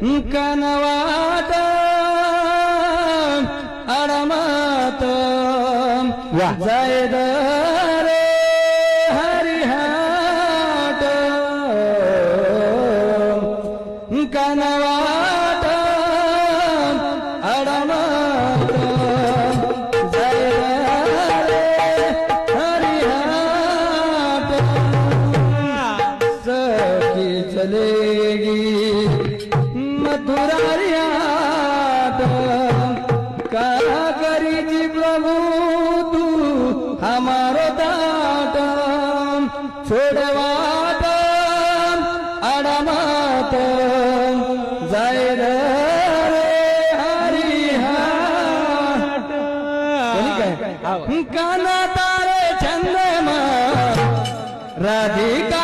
कनवाट अडमत जायद रे हरिहाट कनवाट अडमत जायद रे हरिहाट सखी चलेगी मथुरारियात का करी जी प्रभु तू हमारो दाट छोड़वाट अडमत जाय रे हरिहाट काना तारे चंद्रमा राधिका